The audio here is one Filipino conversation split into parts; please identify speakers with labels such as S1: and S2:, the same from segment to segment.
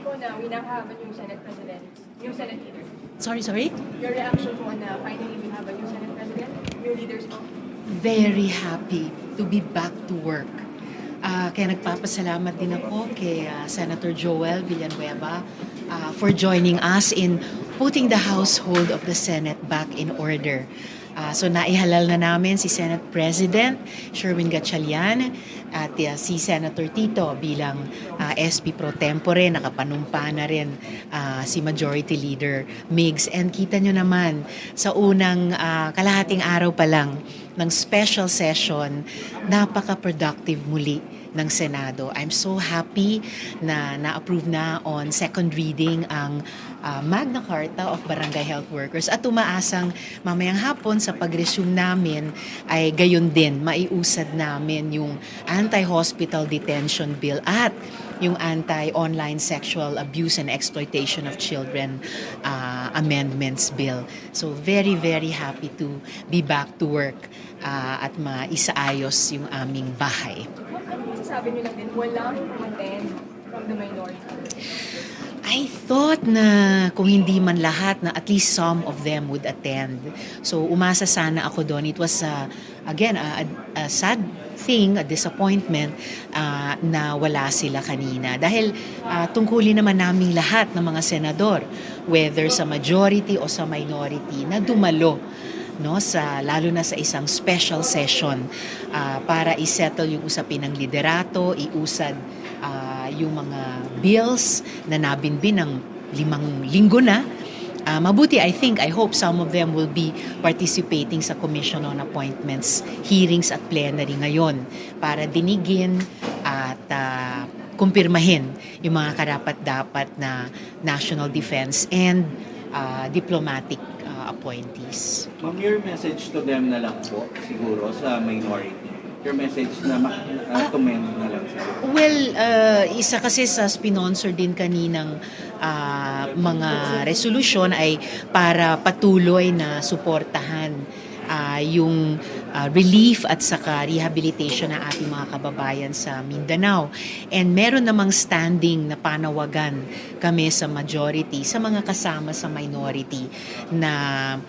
S1: po na winakahaban yung Senate President, yung Senate leader?
S2: Sorry?
S1: Your reaction po na finally we have a new Senate President, new leaders po?
S2: Very happy to be back to work. Kaya nagpapasalamat din ako kay Senator Joel Villanueva for joining us in putting the household of the Senate back in order. So naihalal na namin si Senate President Sherwin Gatchalian at si Senator Tito bilang SP Pro Tempore. Nakapanumpa na rin si Majority Leader Migs. And kita nyo naman sa unang kalahating araw pa lang ng special session, napaka-productive muli ng Senado. I'm so happy na na-approve na on second reading ang Magna Carta of Barangay Health Workers at umaasang mamayang hapon sa pag-resume namin ay gayon din maiusad namin yung anti-hospital detention bill at yung anti-online sexual abuse and exploitation of children amendments bill. So very, very happy to be back to work at maisaayos yung aming bahay.
S1: Ano masasabi niyo lang din, walang umattend from the minority?
S2: I thought na kung hindi man lahat, na at least some of them would attend. So umasa sana ako doon. It was, again, a sad thing, a disappointment na wala sila kanina. Dahil tungkulin naman naming lahat ng mga senador, whether sa majority o sa minority, na dumalo, no, lalo na sa isang special session para isettle yung usapin ng liderato, iusad yung mga bills na nabinbin ng 5 linggo na. Mabuti, I hope some of them will be participating sa Commission on Appointments, hearings at plenary ngayon para dinigin at kumpirmahin yung mga karapat-dapat na national defense and diplomatic appointees.
S3: Ma'am, your message to them na lang po, siguro, sa minority. Your message na to men na lang sila.
S2: Well, isa kasi sa sponsor din kaninang mga resolution ay para patuloy na suportahan yung relief at saka rehabilitation ng ating mga kababayan sa Mindanao. And meron namang standing na panawagan kami sa majority, sa mga kasama sa minority na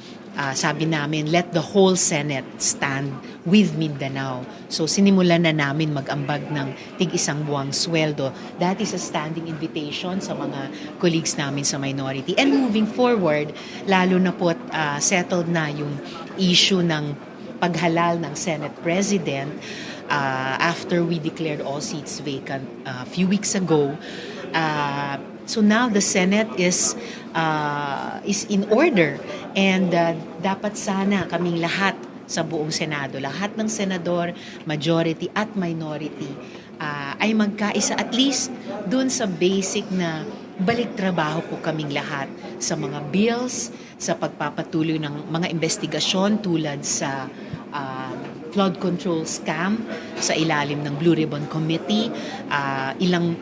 S2: sabi namin, let the whole Senate stand with Mindanao. So sinimulan na namin mag-ambag ng tig-1 buwang sweldo. That is a standing invitation sa mga colleagues namin sa minority. And moving forward, lalo na po settled na yung issue ng paghalal ng Senate President after we declared all seats vacant a few weeks ago. So now the Senate is in order and dapat sana kaming lahat sa buong Senado, lahat ng senador, majority at minority ay magkaisa at least dun sa basic na balik trabaho po kaming lahat sa mga bills, sa pagpapatuloy ng mga investigasyon tulad sa flood control scam sa ilalim ng Blue Ribbon Committee. Ilang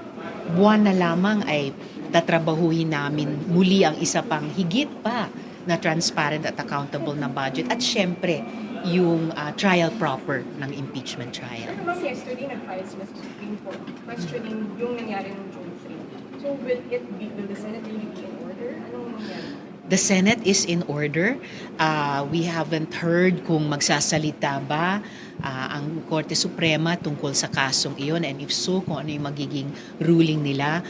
S2: buwan na lamang ay tatrabahuhin namin muli ang isa pang higit pa na transparent at accountable na budget at syempre yung trial proper ng impeachment trial.
S1: Pero ma'am, yesterday nag-file sila sa Supreme Court questioning yung nangyari ng June 3. So will the Senate really be in order? Anong nangyari?
S2: The Senate is in order. We haven't heard kung magsasalita ba ang Korte Suprema tungkol sa kasong iyon, and if so, kung ano yung magiging ruling nila.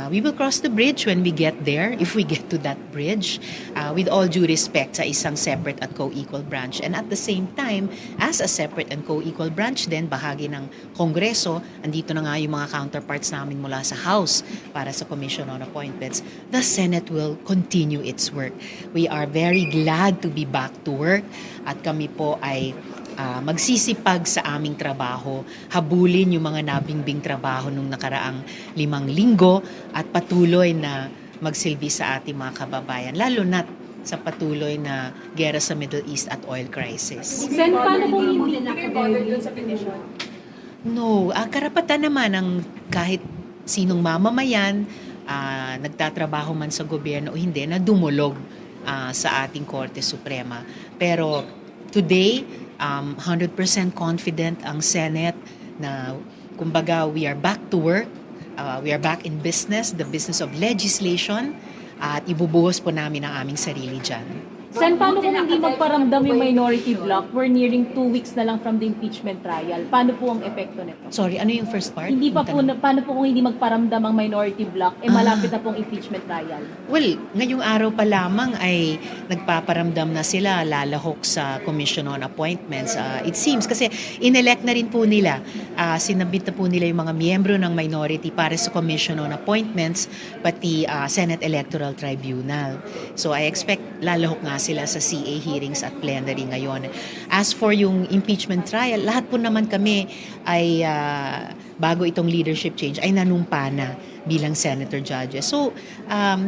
S2: We will cross the bridge when we get there, if we get to that bridge, with all due respect sa isang separate at co-equal branch. And at the same time, as a separate and co-equal branch din, bahagi ng Kongreso, andito na nga yung mga counterparts namin mula sa House para sa Commission on Appointments, the Senate will continue its work. We are very glad to be back to work at kami po ay magsisipag sa aming trabaho, habulin yung mga nabingbing trabaho nung nakaraang 5 linggo at patuloy na magsilbi sa ating mga kababayan, lalo na sa patuloy na gera sa Middle East at oil crisis.
S1: Sen, paano kung hindi kayo bothered dun sa petition?
S2: No, karapatan naman ng kahit sinong mamamayan, nagtatrabaho man sa gobyerno o hindi, na dumulog sa ating Korte Suprema. Pero today, 100% confident ang Senate na kumbaga we are back to work we are back in business, the business of legislation, at ibubuhos po namin ang aming sarili dyan.
S4: Sen, paano kung hindi magparamdam yung minority bloc? We're nearing 2 weeks na lang from the impeachment trial. Paano po ang epekto nito?
S2: Sorry, ano yung first part?
S4: Hindi pa
S2: Yung
S4: po,
S2: tanong.
S4: paano po kung hindi magparamdam ang minority bloc, malapit na pong impeachment trial?
S2: Well, ngayong araw pa lamang ay nagpaparamdam na sila, lalahok sa Commission on Appointments. It seems, kasi inelect na rin po nila, sinabit na po nila yung mga miyembro ng minority para sa Commission on Appointments, pati Senate Electoral Tribunal. So I expect lalahok nga sila sa CA hearings at plenary ngayon. As for yung impeachment trial, lahat po naman kami ay bago itong leadership change ay nanumpa na bilang senator judges. So,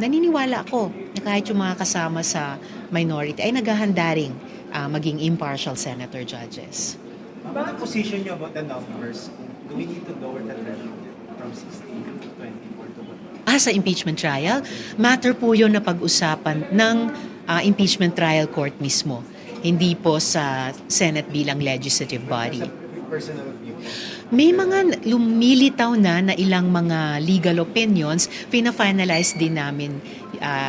S2: naniniwala ako na kahit yung mga kasama sa minority ay naghahanda ring maging impartial senator judges.
S5: About the position nyo about the numbers, do we need to lower the threshold from 16 to 24 to what?
S2: Sa impeachment trial, matter po yun na pag-usapan ng impeachment trial court mismo. Hindi po sa Senate bilang legislative body.
S5: Sa personal view.
S2: May mga lumilitaw na ilang mga legal opinions, fina-finalize din namin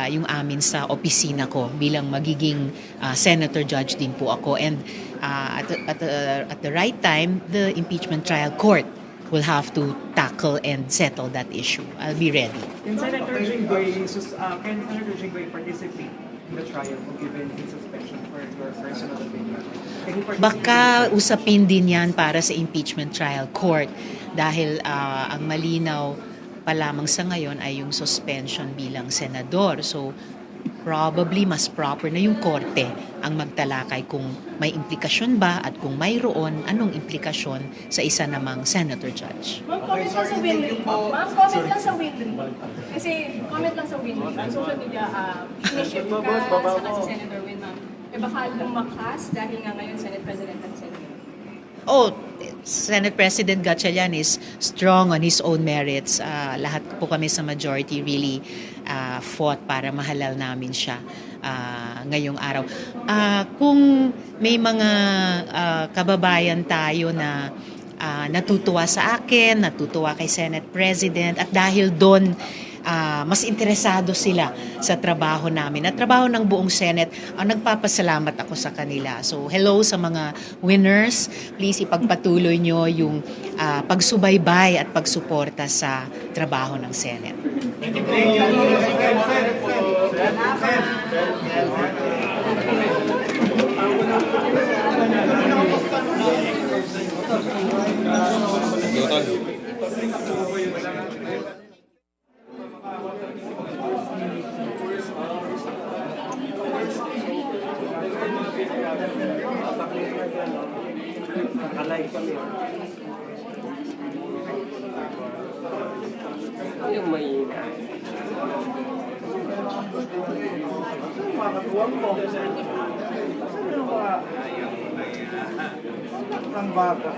S2: yung amin sa opisina ko bilang magiging senator judge din po ako. And at the right time, the impeachment trial court will have to tackle and settle that issue. I'll be ready.
S6: Can Senator Jinggoy participate in the trial given his suspension for your personal opinion? Can he participate?
S2: Baka usapin din yan para sa impeachment trial court dahil ang malinaw pa lamang sa ngayon ay yung suspension bilang senador. So probably mas proper na yung korte ang magtalakay kung may implikasyon ba at kung mayroon, anong implikasyon sa isa namang senator judge.
S1: Ma'am, comment lang sa win rate. Ma'am, comment lang sa win rate. Kasi comment lang sa win rate. On social media, initiate ka saka si Senator Win, ma'am. Baka lumakas dahil nga ngayon Senate President ang Senator.
S2: Senate President Gatchalian is strong on his own merits. Lahat po kami sa majority really fought para mahalal namin siya ngayong araw. Kung may mga kababayan tayo na natutuwa sa akin, natutuwa kay Senate President, at dahil doon mas interesado sila sa trabaho namin at trabaho ng buong Senate, nagpapasalamat ako sa kanila. So hello sa mga winners, please ipagpatuloy nyo yung pagsubaybay at pagsuporta sa trabaho ng Senate.
S7: Yung may
S5: Ang baka.